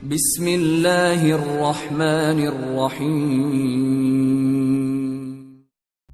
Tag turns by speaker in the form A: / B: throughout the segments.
A: بسم اللہ الرحمن الرحیم۔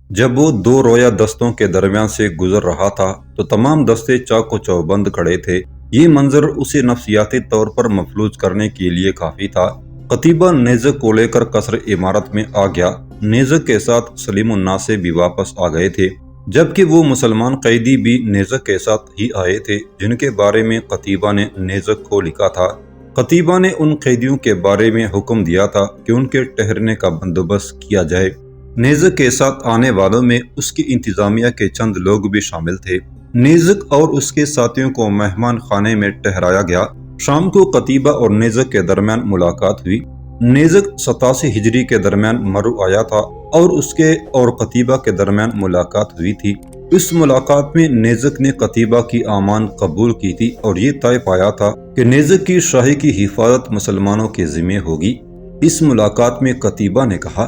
B: جب وہ دو رویا دستوں کے درمیان سے گزر رہا تھا تو تمام دستے چاق و چوبند کھڑے تھے۔ یہ منظر اسے نفسیاتی طور پر مفلوج کرنے کے لیے کافی تھا۔ قتیبہ نیزک کو لے کر قصر عمارت میں آ گیا۔ نیزک کے ساتھ سلیم الناس سے بھی واپس آ گئے تھے، جبکہ وہ مسلمان قیدی بھی نیزک کے ساتھ ہی آئے تھے جن کے بارے میں قتیبہ نے نیزک کو لکھا تھا۔ قتیبہ نے ان قیدیوں کے بارے میں حکم دیا تھا کہ ان کے ٹھہرنے کا بندوبست کیا جائے۔ نیزک کے ساتھ آنے والوں میں اس کی انتظامیہ کے چند لوگ بھی شامل تھے۔ نیزک اور اس کے ساتھیوں کو مہمان خانے میں ٹھہرایا گیا۔ شام کو قتیبہ اور نیزک کے درمیان ملاقات ہوئی۔ نیزک 87 ہجری کے درمیان مرو آیا تھا اور اس کے اور قتیبہ کے درمیان ملاقات ہوئی تھی۔ اس ملاقات میں نیزک نے قتیبہ کی امان قبول کی تھی اور یہ طے پایا تھا کہ نیزک کی شاہی کی حفاظت مسلمانوں کے ذمہ ہوگی۔ اس ملاقات میں قتیبہ نے کہا،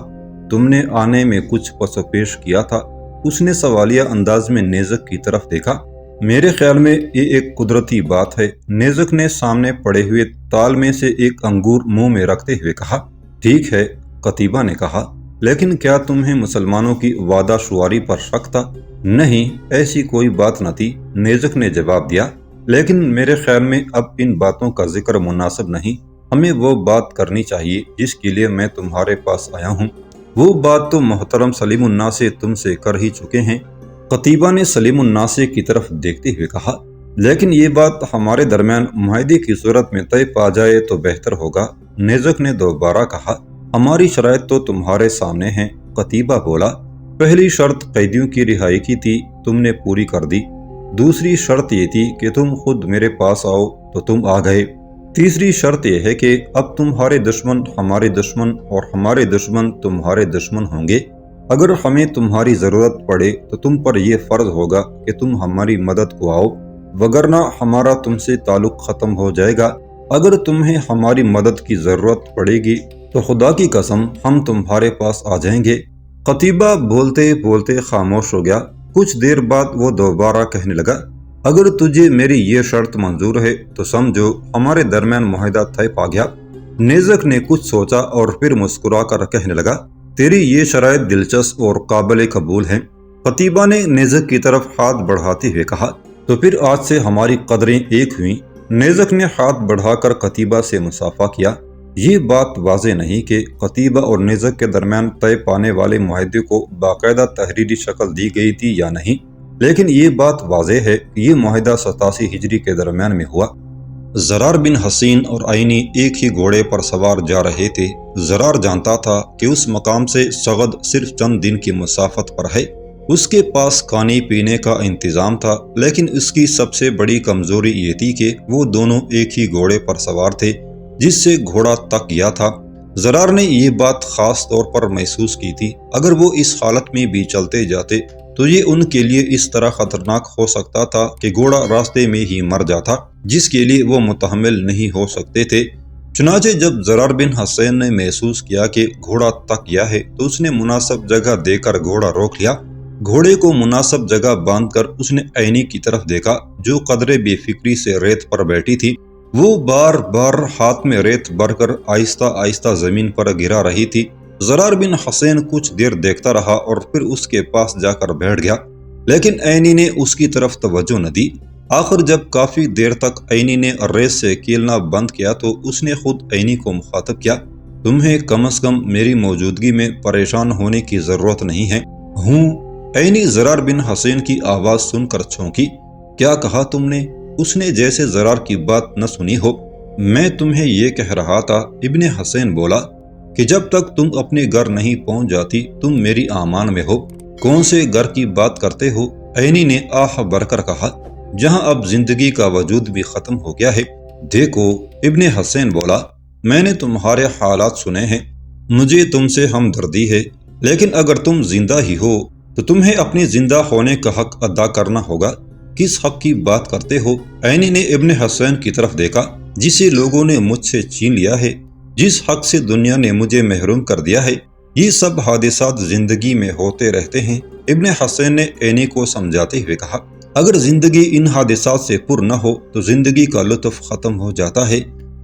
B: تم نے آنے میں کچھ پس و پیش کیا تھا۔ اس نے سوالیہ انداز میں نیزک کی طرف دیکھا۔ میرے خیال میں یہ ایک قدرتی بات ہے۔ نیزک نے سامنے پڑے ہوئے تال میں سے ایک انگور منہ میں رکھتے ہوئے کہا۔ ٹھیک ہے، قتیبہ نے کہا، لیکن کیا تمہیں مسلمانوں کی وعدہ شواری پر شک تھا؟ نہیں، ایسی کوئی بات نہ تھی، نیزک نے جواب دیا، لیکن میرے خیال میں اب ان باتوں کا ذکر مناسب نہیں۔ ہمیں وہ بات کرنی چاہیے جس کے لیے میں تمہارے پاس آیا ہوں۔ وہ بات تو محترم سلیم الناس تم سے کر ہی چکے ہیں۔ قتیبہ نے سلیم الناس کی طرف دیکھتے ہوئے کہا، لیکن یہ بات ہمارے درمیان معاہدے کی صورت میں طے پا جائے تو بہتر ہوگا۔ نیزک نے دوبارہ کہا، ہماری شرائط تو تمہارے سامنے ہیں۔ قتیبہ بولا، پہلی شرط قیدیوں کی رہائی کی تھی، تم نے پوری کر دی۔ دوسری شرط یہ تھی کہ تم خود میرے پاس آؤ، تو تم آ گئے۔ تیسری شرط یہ ہے کہ اب تمہارے دشمن ہمارے دشمن اور ہمارے دشمن تمہارے دشمن ہوں گے۔ اگر ہمیں تمہاری ضرورت پڑے تو تم پر یہ فرض ہوگا کہ تم ہماری مدد کو آؤ، وگرنہ ہمارا تم سے تعلق ختم ہو جائے گا۔ اگر تمہیں ہماری مدد کی ضرورت پڑے گی تو خدا کی قسم ہم تمہارے پاس آ جائیں گے۔ قتیبہ بولتے بولتے خاموش ہو گیا۔ کچھ دیر بعد وہ دوبارہ کہنے لگا، اگر تجھے میری یہ شرط منظور ہے تو سمجھو ہمارے درمیان معاہدہ طے پا گیا۔ نیزک نے کچھ سوچا اور پھر مسکرا کر کہنے لگا، تیری یہ شرائط دلچسپ اور قابل قبول ہیں۔ قتیبہ نے نیزک کی طرف ہاتھ بڑھاتے ہوئے کہا، تو پھر آج سے ہماری قدریں ایک ہوئیں۔ نیزک نے ہاتھ بڑھا کر قتیبہ سے مصافحہ کیا۔ یہ بات واضح نہیں کہ قتیبہ اور نیزک کے درمیان طے پانے والے معاہدے کو باقاعدہ تحریری شکل دی گئی تھی یا نہیں، لیکن یہ بات واضح ہے کہ یہ معاہدہ 87 ہجری کے درمیان میں ہوا۔ زرار بن حسین اور عینی ایک ہی گھوڑے پر سوار جا رہے تھے۔ زرار جانتا تھا کہ اس مقام سے سغد صرف چند دن کی مسافت پر ہے۔ اس کے پاس کھانے پینے کا انتظام تھا، لیکن اس کی سب سے بڑی کمزوری یہ تھی کہ وہ دونوں ایک ہی گھوڑے پر سوار تھے جس سے گھوڑا تک گیا تھا۔ زرار نے یہ بات خاص طور پر محسوس کی تھی۔ اگر وہ اس حالت میں بھی چلتے جاتے تو یہ ان کے لیے اس طرح خطرناک ہو سکتا تھا کہ گھوڑا راستے میں ہی مر جاتا، جس کے لیے وہ متحمل نہیں ہو سکتے تھے۔ چنانچہ جب زرار بن حسین نے محسوس کیا کہ گھوڑا تک گیا ہے تو اس نے مناسب جگہ دے کر گھوڑا روک لیا۔ گھوڑے کو مناسب جگہ باندھ کر اس نے عینی کی طرف دیکھا جو قدرے بے فکری سے ریت پر بیٹھی تھی۔ وہ بار بار ہاتھ میں ریت بھر کر آہستہ آہستہ زمین پر گرا رہی تھی۔ زرار بن حسین کچھ دیر دیکھتا رہا اور پھر اس کے پاس جا کر بیٹھ گیا، لیکن عینی نے اس کی طرف توجہ نہ دی۔ آخر جب کافی دیر تک عینی نے ریت سے کیلنا بند کیا تو اس نے خود عینی کو مخاطب کیا، تمہیں کم از کم میری موجودگی میں پریشان ہونے کی ضرورت نہیں ہے۔ ہوں۔ عینی زرار بن حسین کی آواز سن کر چونکی۔ کیا کہا تم نے؟ اس نے جیسے زرار کی بات نہ سنی ہو۔ میں تمہیں یہ کہہ رہا تھا، ابن حسین بولا، کہ جب تک تم اپنے گھر نہیں پہنچ جاتی تم میری امان میں ہو۔ کون سے گھر کی بات کرتے ہو؟ عینی نے آہ بھر کر کہا، جہاں اب زندگی کا وجود بھی ختم ہو گیا ہے۔ دیکھو، ابن حسین بولا، میں نے تمہارے حالات سنے ہیں، مجھے تم سے ہمدردی ہے، لیکن اگر تم زندہ ہی ہو تو تمہیں اپنی زندہ ہونے کا حق ادا کرنا ہوگا۔ کس حق کی بات کرتے ہو؟ عینی نے ابن حسین کی طرف دیکھا، جسے لوگوں نے مجھ سے چھین لیا ہے، جس حق سے دنیا نے مجھے محروم کر دیا ہے۔ یہ سب حادثات زندگی میں ہوتے رہتے ہیں۔ ابن حسین نے عینی کو سمجھاتے ہوئے کہا، اگر زندگی ان حادثات سے پر نہ ہو تو زندگی کا لطف ختم ہو جاتا ہے۔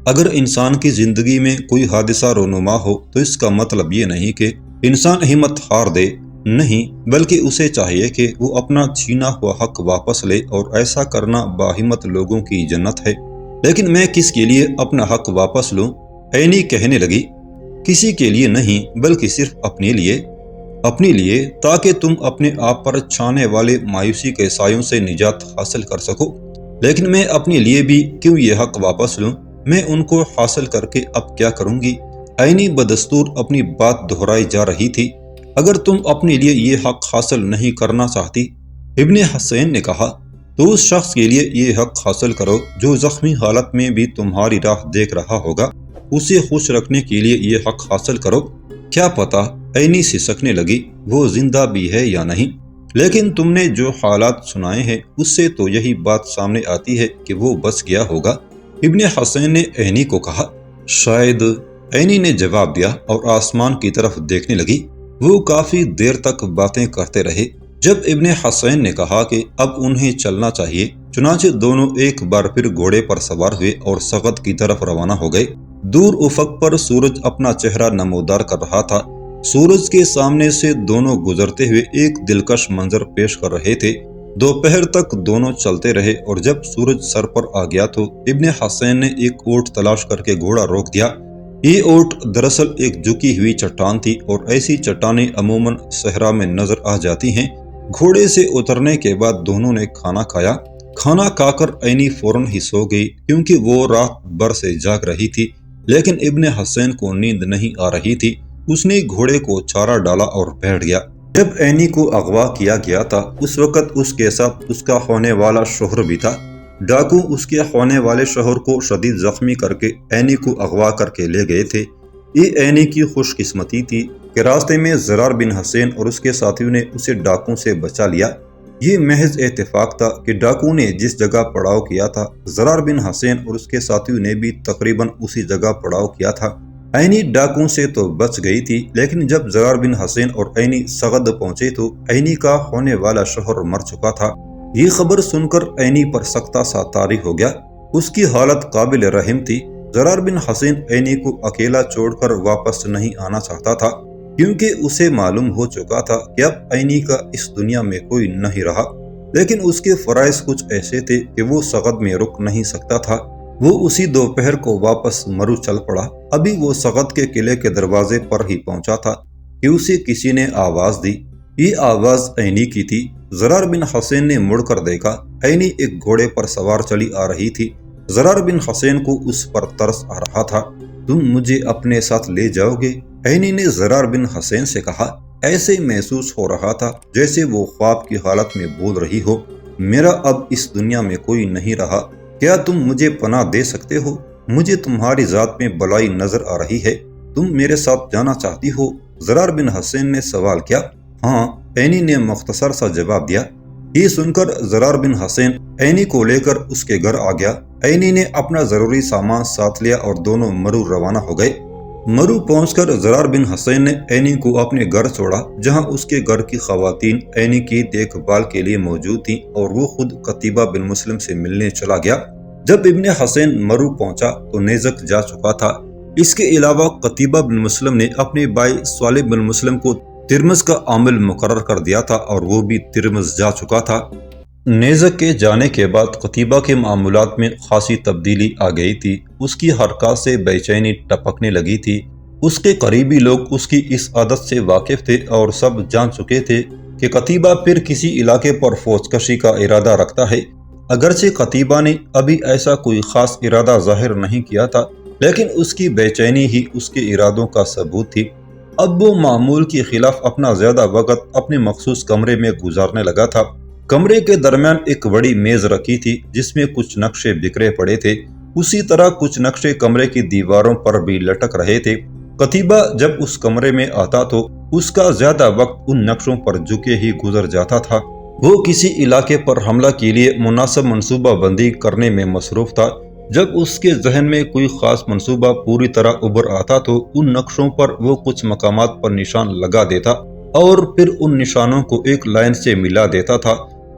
B: اگر انسان کی زندگی میں کوئی حادثہ رونما ہو تو اس کا مطلب یہ نہیں کہ انسان ہمت ہار دے، نہیں، بلکہ اسے چاہیے کہ وہ اپنا چھینا ہوا حق واپس لے، اور ایسا کرنا باہمت لوگوں کی جنت ہے۔ لیکن میں کس کے لیے اپنا حق واپس لوں؟ عینی کہنے لگی، کسی کے لیے نہیں، بلکہ صرف اپنے لیے، تاکہ تم اپنے آپ پر چھانے والے مایوسی کے سایوں سے نجات حاصل کر سکو۔ لیکن میں اپنے لیے بھی کیوں یہ حق واپس لوں؟ میں ان کو حاصل کر کے اب کیا کروں گی؟ عینی بدستور اپنی بات دہرائی جا رہی تھی۔ اگر تم اپنے لیے یہ حق حاصل نہیں کرنا چاہتی، ابن حسین نے کہا، تو اس شخص کے لیے یہ حق حاصل کرو جو زخمی حالت میں بھی تمہاری راہ دیکھ رہا ہوگا۔ اسے خوش رکھنے کے لیے یہ حق حاصل کرو۔ کیا پتا، عینی سسکنے لگی، وہ زندہ بھی ہے یا نہیں؟ لیکن تم نے جو حالات سنائے ہیں اس سے تو یہی بات سامنے آتی ہے کہ وہ بچ گیا ہوگا۔ ابن حسین نے عینی کو کہا۔ شاید، عینی نے جواب دیا اور آسمان کی طرف دیکھنے لگی۔ وہ کافی دیر تک باتیں کرتے رہے۔ جب ابن حسین نے کہا کہ اب انہیں چلنا چاہیے، چنانچہ دونوں ایک بار پھر گھوڑے پر سوار ہوئے اور سغد کی طرف روانہ ہو گئے۔ دور افق پر سورج اپنا چہرہ نمودار کر رہا تھا۔ سورج کے سامنے سے دونوں گزرتے ہوئے ایک دلکش منظر پیش کر رہے تھے۔ دوپہر تک دونوں چلتے رہے اور جب سورج سر پر آ گیا تو ابن حسین نے ایک اونٹ تلاش کر کے گھوڑا روک دیا۔ یہ اونٹ دراصل ایک جھکی ہوئی چٹان تھی، اور ایسی چٹانیں عموماً صحرا میں نظر آ جاتی ہیں۔ گھوڑے سے اترنے کے بعد دونوں نے کھانا کھایا۔ کھانا کھا کر عینی فوراً ہی سو گئی، کیونکہ وہ رات بھر سے جاگ رہی تھی۔ لیکن ابن حسین کو نیند نہیں آ رہی تھی۔ اس نے گھوڑے کو چارہ ڈالا اور بیٹھ گیا۔ جب عینی کو اغوا کیا گیا تھا اس وقت اس کے ساتھ اس کا ہونے والا شوہر بھی تھا۔ ڈاکو اس کے ہونے والے شوہر کو شدید زخمی کر کے عینی کو اغوا کر کے لے گئے تھے۔ یہ عینی کی خوش قسمتی تھی کہ راستے میں زرار بن حسین اور اس کے ساتھیوں نے اسے ڈاکو سے بچا لیا۔ یہ محض اتفاق تھا کہ ڈاکو نے جس جگہ پڑاؤ کیا تھا، زرار بن حسین اور اس کے ساتھیوں نے بھی تقریباً اسی جگہ پڑاؤ کیا تھا۔ عینی ڈاکو سے تو بچ گئی تھی، لیکن جب زرار بن حسین اور عینی سغد پہنچے تو عینی کا ہونے والا شوہر مر چکا تھا۔ یہ خبر سن کر عینی پر سختہ سا طاری ہو گیا۔ اس کی حالت قابل رحم تھی۔ زرار بن حسین عینی کو اکیلا چھوڑ کر واپس نہیں آنا چاہتا تھا، کیونکہ اسے معلوم ہو چکا تھا کہ اب عینی کا اس دنیا میں کوئی نہیں رہا۔ لیکن اس کے فرائض کچھ ایسے تھے کہ وہ سغد میں رک نہیں سکتا تھا۔ وہ اسی دوپہر کو واپس مرو چل پڑا۔ ابھی وہ سغد کے قلعے کے دروازے پر ہی پہنچا تھا کہ اسے کسی نے آواز دی۔ یہ آواز عینی کی تھی۔ زرار بن حسین نے مڑ کر دیکھا، عینی ایک گھوڑے پر سوار چلی آ رہی تھی۔ زرار بن حسین کو اس پر ترس آ رہا تھا۔ تم مجھے اپنے ساتھ لے جاؤ گے؟ عینی نے زرار بن حسین سے کہا۔ ایسے محسوس ہو رہا تھا جیسے وہ خواب کی حالت میں بول رہی ہو، میرا اب اس دنیا میں کوئی نہیں رہا، کیا تم مجھے پناہ دے سکتے ہو؟ مجھے تمہاری ذات میں بلائی نظر آ رہی ہے، تم میرے ساتھ جانا چاہتی ہو؟ زرار بن حسین نے سوال کیا۔ ہاں، عینی نے مختصر سا جواب دیا۔ یہ سن کر زرار بن حسین عینی کو لے کر اس کے گھر آ گیا۔ عینی نے اپنا ضروری سامان ساتھ لیا اور دونوں مرو روانہ ہو گئے۔ مرو پہنچ کر زرار بن حسین نے عینی کو اپنے گھر چھوڑا، جہاں اس کے گھر کی خواتین عینی کی دیکھ بھال کے لیے موجود تھیں، اور وہ خود قتیبہ بن مسلم سے ملنے چلا گیا۔ جب ابن حسین مرو پہنچا تو نیزک جا چکا تھا۔ اس کے علاوہ قتیبہ بن مسلم نے اپنے بھائی صالح بن مسلم کو ترمذ کا عامل مقرر کر دیا تھا، اور وہ بھی ترمذ جا چکا تھا۔ نیزک کے جانے کے بعد قتیبہ کے معمولات میں خاصی تبدیلی آ گئی تھی۔ اس کی حرکات سے بے چینی ٹپکنے لگی تھی۔ اس کے قریبی لوگ اس کی اس عادت سے واقف تھے اور سب جان چکے تھے کہ قتیبہ پھر کسی علاقے پر فوج کشی کا ارادہ رکھتا ہے۔ اگرچہ قتیبہ نے ابھی ایسا کوئی خاص ارادہ ظاہر نہیں کیا تھا، لیکن اس کی بے چینی ہی اس کے ارادوں کا ثبوت تھی۔ اب وہ معمول کے خلاف اپنا زیادہ وقت اپنے مخصوص کمرے میں گزارنے لگا تھا۔ کمرے کے درمیان ایک بڑی میز رکھی تھی جس میں کچھ نقشے بکھرے پڑے تھے۔ اسی طرح کچھ نقشے کمرے کی دیواروں پر بھی لٹک رہے تھے۔ قتیبہ جب اس کمرے میں آتا تو اس کا زیادہ وقت ان نقشوں پر جھکے ہی گزر جاتا تھا۔ وہ کسی علاقے پر حملہ کے لیے مناسب منصوبہ بندی کرنے میں مصروف تھا۔ جب اس کے ذہن میں کوئی خاص منصوبہ پوری طرح ابھر آتا تو ان نقشوں پر وہ کچھ مقامات پر نشان لگا دیتا اور پھر ان نشانوں کو ایک لائن سے ملا دیتا تھا،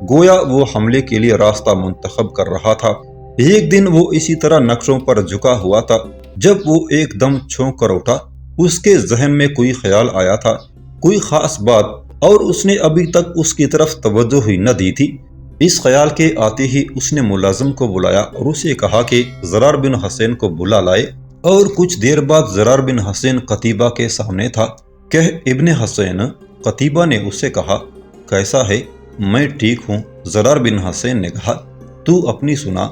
B: گویا وہ حملے کے لیے راستہ منتخب کر رہا تھا۔ ایک دن وہ اسی طرح نقشوں پر جھکا ہوا تھا جب وہ ایک دم چونک کر اٹھا۔ اس کے ذہن میں کوئی خیال آیا تھا، کوئی خاص بات، اور اس نے ابھی تک اس کی طرف توجہ ہی نہ دی تھی۔ اس خیال کے آتے ہی اس نے ملازم کو بلایا اور اسے کہا کہ زرار بن حسین کو بلا لائے، اور کچھ دیر بعد زرار بن حسین قتیبہ کے سامنے تھا۔ کہ ابن حسین، قتیبہ نے اسے کہا، کیسا ہے؟ میں ٹھیک ہوں، زرار بن حسین نے کہا۔ تو اپنی سنا،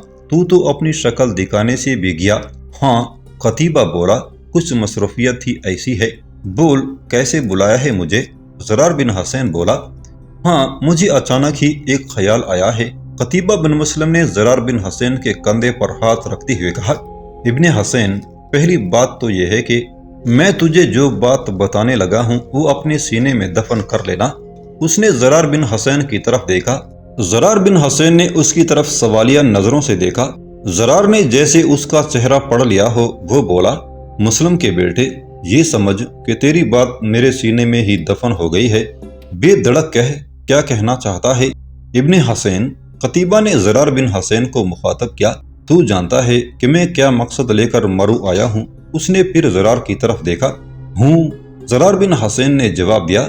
B: تو اپنی شکل دکھانے سے بھی گیا۔ ہاں، قتیبہ بولا، کچھ مصروفیت ہی ایسی ہے۔ بول، کیسے بلایا ہے مجھے؟ زرار بن حسین بولا، ہاں، مجھے اچانک ہی ایک خیال آیا ہے۔ قتیبہ بن مسلم نے زرار بن حسین کے کندھے پر ہاتھ رکھتے ہوئے کہا، ابن حسین، پہلی بات تو یہ ہے کہ میں تجھے جو بات بتانے لگا ہوں وہ اپنے سینے میں دفن کر لینا۔ اس نے زرار بن حسین کی طرف دیکھا۔ زرار بن حسین نے اس کی طرف سوالیہ نظروں سے دیکھا۔ زرار نے جیسے اس کا چہرہ پڑھ لیا ہو، وہ بولا، مسلم کے بیٹے، یہ سمجھ کہ تیری بات میرے سینے میں ہی دفن ہو گئی ہے۔ بے دھڑک کہہ، کیا کہنا چاہتا ہے؟ ابن حسین، قتیبہ نے زرار بن حسین کو مخاطب کیا، تو جانتا ہے کہ میں کیا مقصد لے کر مرو آیا ہوں؟ اس نے پھر زرار کی طرف دیکھا۔ ہوں، زرار بن حسین نے جواب دیا،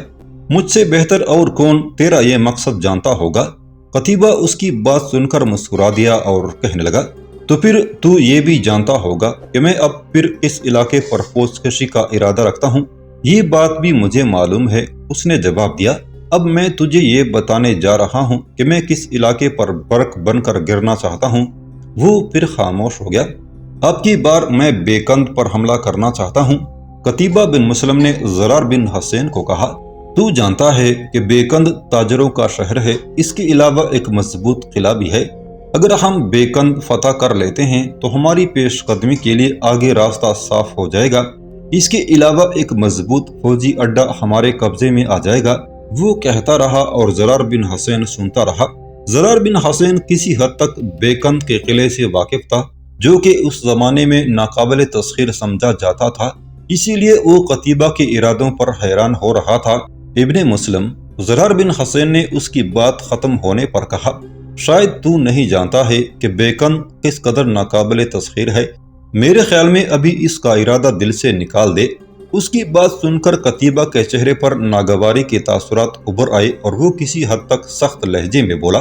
B: مجھ سے بہتر اور کون تیرا یہ مقصد جانتا ہوگا؟ قتیبہ اس کی بات سن کر مسکرا دیا اور کہنے لگا، تو پھر تو یہ بھی جانتا ہوگا کہ میں اب پھر اس علاقے پر فوج کشی کا ارادہ رکھتا ہوں۔ یہ بات بھی مجھے معلوم ہے، اس نے جواب دیا۔ اب میں تجھے یہ بتانے جا رہا ہوں کہ میں کس علاقے پر برق بن کر گرنا چاہتا ہوں۔ وہ پھر خاموش ہو گیا۔ اب کی بار میں بیکند پر حملہ کرنا چاہتا ہوں۔ قتیبہ بن مسلم نے زرار بن حسین کو کہا، تو جانتا ہے کہ بیکند تاجروں کا شہر ہے، اس کے علاوہ ایک مضبوط قلعہ بھی ہے۔ اگر ہم بیکند فتح کر لیتے ہیں تو ہماری پیش قدمی کے لیے آگے راستہ صاف ہو جائے گا۔ اس کے علاوہ ایک مضبوط فوجی اڈا ہمارے قبضے میں آ جائے گا۔ وہ کہتا رہا اور زرار بن حسین سنتا رہا۔ زرار بن حسین کسی حد تک بیکند کے قلعے سے واقف تھا، جو کہ اس زمانے میں ناقابل تسخیر سمجھا جاتا تھا، اسی لیے وہ قتیبہ کے ارادوں پر حیران ہو رہا تھا۔ ابن مسلم، زرار بن حسین نے اس کی بات ختم ہونے پر کہا، شاید تو نہیں جانتا ہے کہ بیکند کس قدر ناقابل تسخیر ہے۔ میرے خیال میں ابھی اس کا ارادہ دل سے نکال دے۔ اس کی بات سن کر قتیبہ کے چہرے پر ناگواری کے تاثرات ابھر آئے اور وہ کسی حد تک سخت لہجے میں بولا،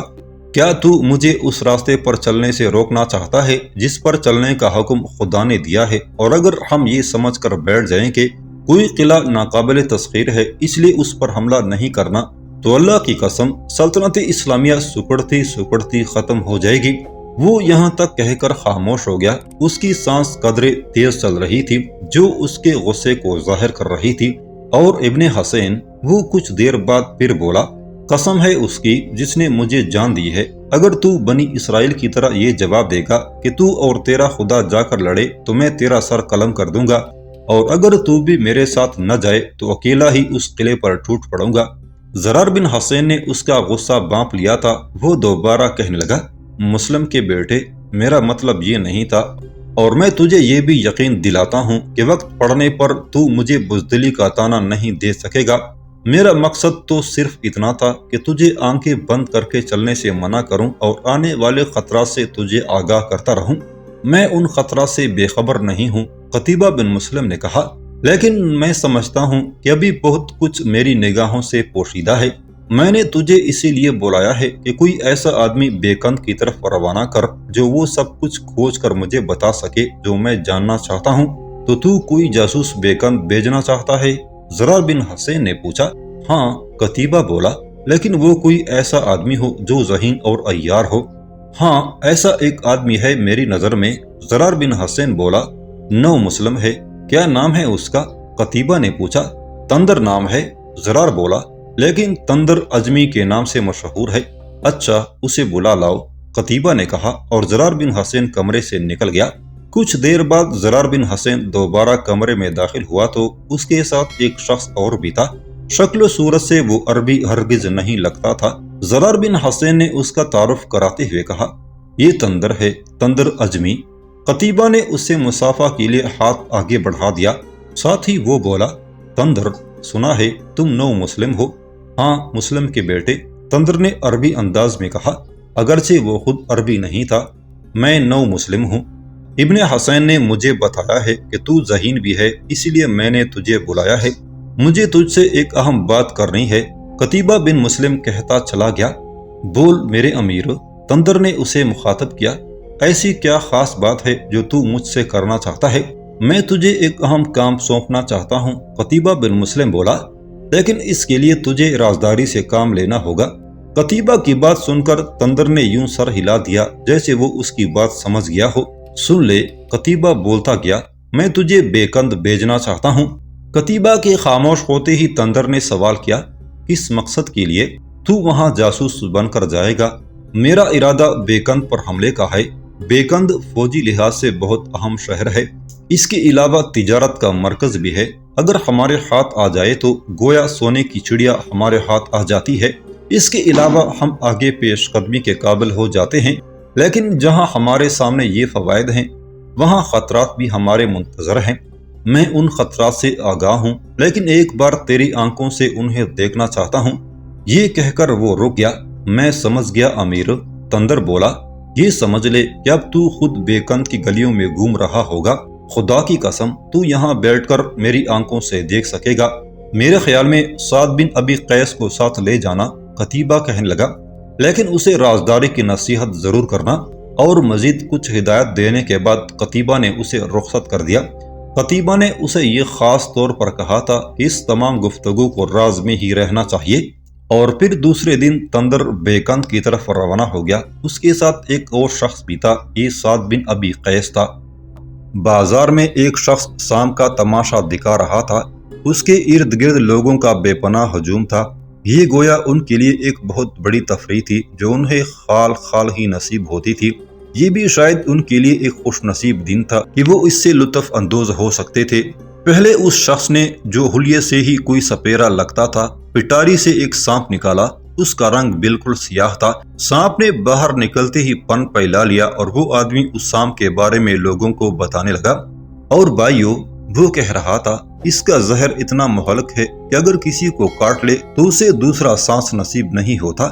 B: کیا تو مجھے اس راستے پر چلنے سے روکنا چاہتا ہے جس پر چلنے کا حکم خدا نے دیا ہے؟ اور اگر ہم یہ سمجھ کر بیٹھ جائیں کہ کوئی قلعہ ناقابل تسخیر ہے اس لیے اس پر حملہ نہیں کرنا، تو اللہ کی قسم سلطنت اسلامیہ سکڑتی ختم ہو جائے گی۔ وہ یہاں تک کہہ کر خاموش ہو گیا۔ اس کی سانس قدرے تیز چل رہی تھی جو اس کے غصے کو ظاہر کر رہی تھی۔ اور ابن حسین، وہ کچھ دیر بعد پھر بولا، قسم ہے اس کی جس نے مجھے جان دی ہے، اگر تو بنی اسرائیل کی طرح یہ جواب دے گا کہ تو اور تیرا خدا جا کر لڑے تو میں تیرا سر قلم کر دوں گا، اور اگر تو بھی میرے ساتھ نہ جائے تو اکیلا ہی اس قلعے پر ٹوٹ پڑوں گا۔ زرار بن حسین نے اس کا غصہ بانپ لیا تھا۔ وہ دوبارہ کہنے لگا، مسلم کے بیٹے، میرا مطلب یہ نہیں تھا، اور میں تجھے یہ بھی یقین دلاتا ہوں کہ وقت پڑنے پر تو مجھے بزدلی کا طعنہ نہیں دے سکے گا۔ میرا مقصد تو صرف اتنا تھا کہ تجھے آنکھیں بند کر کے چلنے سے منع کروں اور آنے والے خطرات سے تجھے آگاہ کرتا رہوں۔ میں ان خطرات سے بے خبر نہیں ہوں، قتیبہ بن مسلم نے کہا، لیکن میں سمجھتا ہوں کہ ابھی بہت کچھ میری نگاہوں سے پوشیدہ ہے۔ میں نے تجھے اسی لیے بلایا ہے کہ کوئی ایسا آدمی بیکند کی طرف روانہ کر جو وہ سب کچھ کھوج کر مجھے بتا سکے جو میں جاننا چاہتا ہوں۔ تو کوئی جاسوس بیکند بھیجنا چاہتا ہے؟ زرار بن حسین نے پوچھا۔ ہاں، قتیبہ بولا، لیکن وہ کوئی ایسا آدمی ہو جو ذہین اور عیار ہو۔ ہاں، ایسا ایک آدمی ہے میری نظر میں، زرار بن حسین بولا، نو مسلم ہے۔ کیا نام ہے اس کا؟ قتیبہ نے پوچھا۔ تندر نام ہے، زرار بولا، لیکن تندر اجمی کے نام سے مشہور ہے۔ اچھا، اسے بلا لاؤ، قتیبہ نے کہا، اور زرار بن حسین کمرے سے نکل گیا۔ کچھ دیر بعد زرار بن حسین دوبارہ کمرے میں داخل ہوا تو اس کے ساتھ ایک شخص اور بھی تھا۔ شکل و صورت سے وہ عربی ہرگز نہیں لگتا تھا۔ زرار بن حسین نے اس کا تعارف کراتے ہوئے کہا، یہ تندر ہے، تندر اجمی۔ قتیبہ نے اس سے مصافحہ کے لیے ہاتھ آگے بڑھا دیا، ساتھ ہی وہ بولا، تندر، سنا ہے تم نو مسلم ہو؟ ہاں، مسلم کے بیٹے، تندر نے عربی انداز میں کہا، اگرچہ وہ خود عربی نہیں تھا۔ میں نو مسلم ہوں۔ ابن حسین نے مجھے بتایا ہے کہ تو ذہین بھی ہے، اسی لیے میں نے تجھے بلایا ہے۔ مجھے تجھ سے ایک اہم بات کرنی ہے۔ قتیبہ بن مسلم کہتا چلا گیا، بول میرے امیر۔ تندر نے اسے مخاطب کیا، ایسی کیا خاص بات ہے جو تو مجھ سے کرنا چاہتا ہے؟ میں تجھے ایک اہم کام سونپنا چاہتا ہوں۔ قتیبہ بن مسلم بولا، لیکن اس کے لیے تجھے رازداری سے کام لینا ہوگا۔ قتیبہ کی بات سن کر تندر نے یوں سر ہلا دیا جیسے وہ اس کی بات سمجھ گیا ہو۔ سن لے، قتیبہ بولتا گیا، میں تجھے بیکند بھیجنا چاہتا ہوں۔ قتیبہ کے خاموش ہوتے ہی تندر نے سوال کیا، کس مقصد کے لیے؟ تو وہاں جاسوس بن کر جائے گا؟ میرا ارادہ بیکند پر حملے کا ہے۔ بیکند فوجی لحاظ سے بہت اہم شہر ہے، اس کے علاوہ تجارت کا مرکز بھی ہے۔ اگر ہمارے ہاتھ آ جائے تو گویا سونے کی چڑیا ہمارے ہاتھ آ جاتی ہے۔ اس کے علاوہ ہم آگے پیش قدمی کے قابل ہو جاتے ہیں، لیکن جہاں ہمارے سامنے یہ فوائد ہیں وہاں خطرات بھی ہمارے منتظر ہیں۔ میں ان خطرات سے آگاہ ہوں، لیکن ایک بار تیری آنکھوں سے انہیں دیکھنا چاہتا ہوں۔ یہ کہہ کر وہ رک گیا۔ میں سمجھ گیا امیر۔ تندر بولا، یہ سمجھ لے کہ اب تو خود بیکند کی گلیوں میں گھوم رہا ہوگا۔ خدا کی قسم تو یہاں بیٹھ کر میری آنکھوں سے دیکھ سکے گا۔ میرے خیال میں سعد بن ابی قیس کو ساتھ لے جانا۔ قتیبہ کہنے لگا، لیکن اسے رازداری کی نصیحت ضرور کرنا۔ اور مزید کچھ ہدایت دینے کے بعد قتیبہ نے اسے رخصت کر دیا۔ قتیبہ نے اسے یہ خاص طور پر کہا تھا کہ اس تمام گفتگو کو راز میں ہی رہنا چاہیے۔ اور پھر دوسرے دن تندر بیکند کی طرف روانہ ہو گیا۔ اس کے ساتھ ایک اور شخص بھی تھا، یہ سعد بن ابی قیس تھا۔ بازار میں ایک شخص شام کا تماشا دکھا رہا تھا۔ اس کے ارد گرد لوگوں کا بے پناہ ہجوم تھا۔ یہ گویا ان کے لیے ایک بہت بڑی تفریح تھی جو انہیں خال خال ہی نصیب ہوتی تھی۔ یہ بھی شاید ان کے لیے ایک خوش نصیب دن تھا کہ وہ اس سے لطف اندوز ہو سکتے تھے۔ پہلے اس شخص نے، جو حلیے سے ہی کوئی سپیرا لگتا تھا، پٹاری سے ایک سانپ نکالا۔ اس کا رنگ بالکل سیاہ تھا۔ سانپ نے باہر نکلتے ہی پن پھیلا لیا اور وہ آدمی اس سانپ کے بارے میں لوگوں کو بتانے لگا۔ اور بھائیو، وہ کہہ رہا تھا، اس کا زہر اتنا مہلک ہے کہ اگر کسی کو کاٹ لے تو اسے دوسرا سانس نصیب نہیں ہوتا۔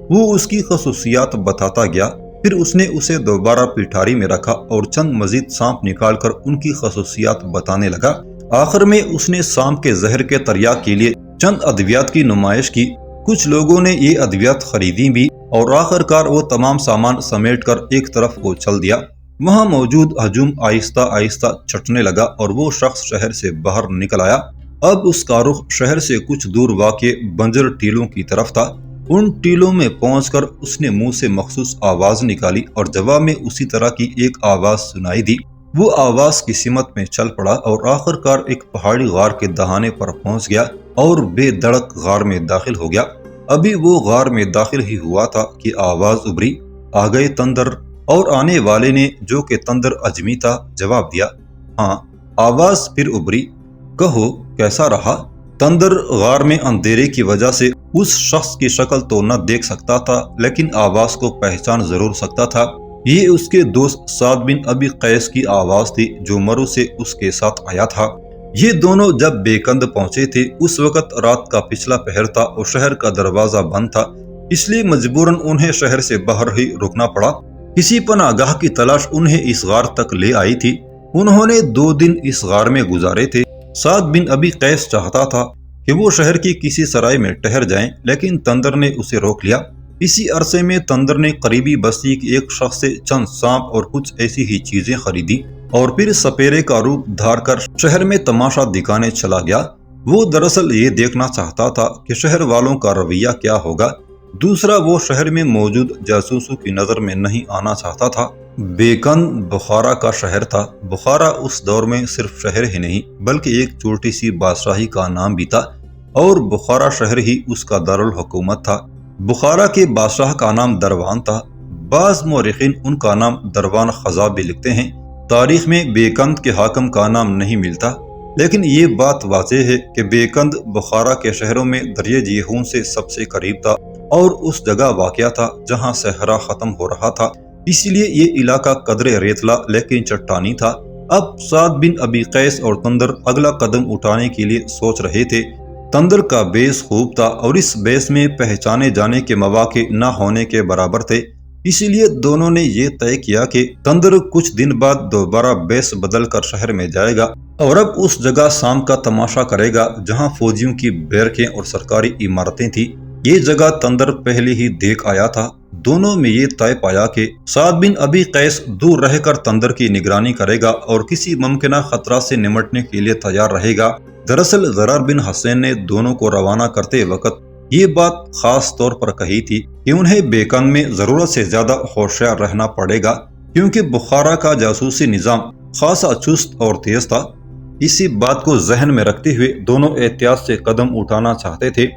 B: وہ اس کی خصوصیات بتاتا گیا۔ پھر اس نے اسے دوبارہ پٹاری میں رکھا اور چند مزید سانپ نکال کر ان کی خصوصیات بتانے لگا۔ آخر میں اس نے سانپ کے زہر کے تریاق کے لیے چند ادویات کی نمائش کی۔ کچھ لوگوں نے یہ ادویات خریدی بھی اور آخر کار وہ تمام سامان سمیٹ کر ایک طرف کو چل دیا۔ وہاں موجود ہجوم آہستہ آہستہ چھٹنے لگا اور وہ شخص شہر سے باہر نکل آیا۔ اب اس کا رخ شہر سے کچھ دور واقع بنجر ٹیلوں کی طرف تھا۔ ان ٹیلوں میں پہنچ کر اس نے منہ سے مخصوص آواز نکالی اور جواب میں اسی طرح کی ایک آواز سنائی دی۔ وہ آواز کی سمت میں چل پڑا اور آخر کار ایک پہاڑی غار کے دہانے پر پہنچ گیا اور بے دڑک غار میں داخل ہو گیا۔ ابھی وہ غار میں داخل ہی ہوا تھا کہ آواز ابھری، آ گئے تندر؟ اور آنے والے نے، جو کہ تندر اجمی تھا، جواب دیا، ہاں۔ آواز پھر ابھری، کہو کیسا رہا؟ تندر غار میں اندھیرے کی وجہ سے اس شخص کی شکل تو نہ دیکھ سکتا تھا، لیکن آواز کو پہچان ضرور سکتا تھا۔ یہ اس کے دوست سعد بن ابی قیس کی آواز تھی جو مرو سے اس کے ساتھ آیا تھا۔ یہ دونوں جب بیکند پہنچے تھے اس وقت رات کا پچھلا پہر تھا اور شہر کا دروازہ بند تھا، اس لیے مجبوراً انہیں شہر سے باہر ہی رکنا پڑا۔ کسی پناہ گاہ کی تلاش انہیں اس غار تک لے آئی تھی۔ انہوں نے 2 دن اس غار میں گزارے تھے۔ سعد بن ابی قیس چاہتا تھا کہ وہ شہر کی کسی سرائے میں ٹھہر جائیں، لیکن تندر نے اسے روک لیا۔ اسی عرصے میں تندر نے قریبی بستی کے ایک شخص سے چند سانپ اور کچھ ایسی ہی چیزیں خریدی اور پھر سپیرے کا روپ دھار کر شہر میں تماشا دکھانے چلا گیا۔ وہ دراصل یہ دیکھنا چاہتا تھا کہ شہر والوں کا رویہ کیا ہوگا۔ دوسرا، وہ شہر میں موجود جاسوسوں کی نظر میں نہیں آنا چاہتا تھا۔ بیکند بخارا کا شہر تھا۔ بخارا اس دور میں صرف شہر ہی نہیں بلکہ ایک چھوٹی سی بادشاہی کا نام بھی تھا، اور بخارا شہر ہی اس کا دارالحکومت تھا۔ بخارا کے بادشاہ کا نام دروان تھا۔ بعض مورخین ان کا نام دروان خزا بھی لکھتے ہیں۔ تاریخ میں بیکند کے حاکم کا نام نہیں ملتا، لیکن یہ بات واضح ہے کہ بیکند بخارا کے شہروں میں دریائے جیہون سے سب سے قریب تھا اور اس جگہ واقع تھا جہاں صحرا ختم ہو رہا تھا، اس لیے یہ علاقہ قدرے ریتلا لیکن چٹانی تھا۔ اب سعد بن ابی قیس اور تندر اگلا قدم اٹھانے کے لیے سوچ رہے تھے۔ تندر کا بیس خوب تھا اور اس بیس میں پہچانے جانے کے مواقع نہ ہونے کے برابر تھے۔ اسی لیے دونوں نے یہ طے کیا کہ تندر کچھ دن بعد دوبارہ بیس بدل کر شہر میں جائے گا اور اب اس جگہ شام کا تماشا کرے گا جہاں فوجیوں کی بیرکیں اور سرکاری عمارتیں تھیں۔ یہ جگہ تندر پہلے ہی دیکھ آیا تھا۔ دونوں میں یہ طے پایا کہ سعد بن ابی قیس دور رہ کر تندر کی نگرانی کرے گا اور کسی ممکنہ خطرہ سے نمٹنے کے لیے تیار رہے گا۔ دراصل ضرار بن حسین نے دونوں کو روانہ کرتے وقت یہ بات خاص طور پر کہی تھی کہ انہیں بیکان میں ضرورت سے زیادہ ہوشیار رہنا پڑے گا، کیونکہ بخارا کا جاسوسی نظام خاصا چست اور تیز تھا۔ اسی بات کو ذہن میں رکھتے ہوئے دونوں احتیاط سے قدم اٹھانا چاہتے تھے۔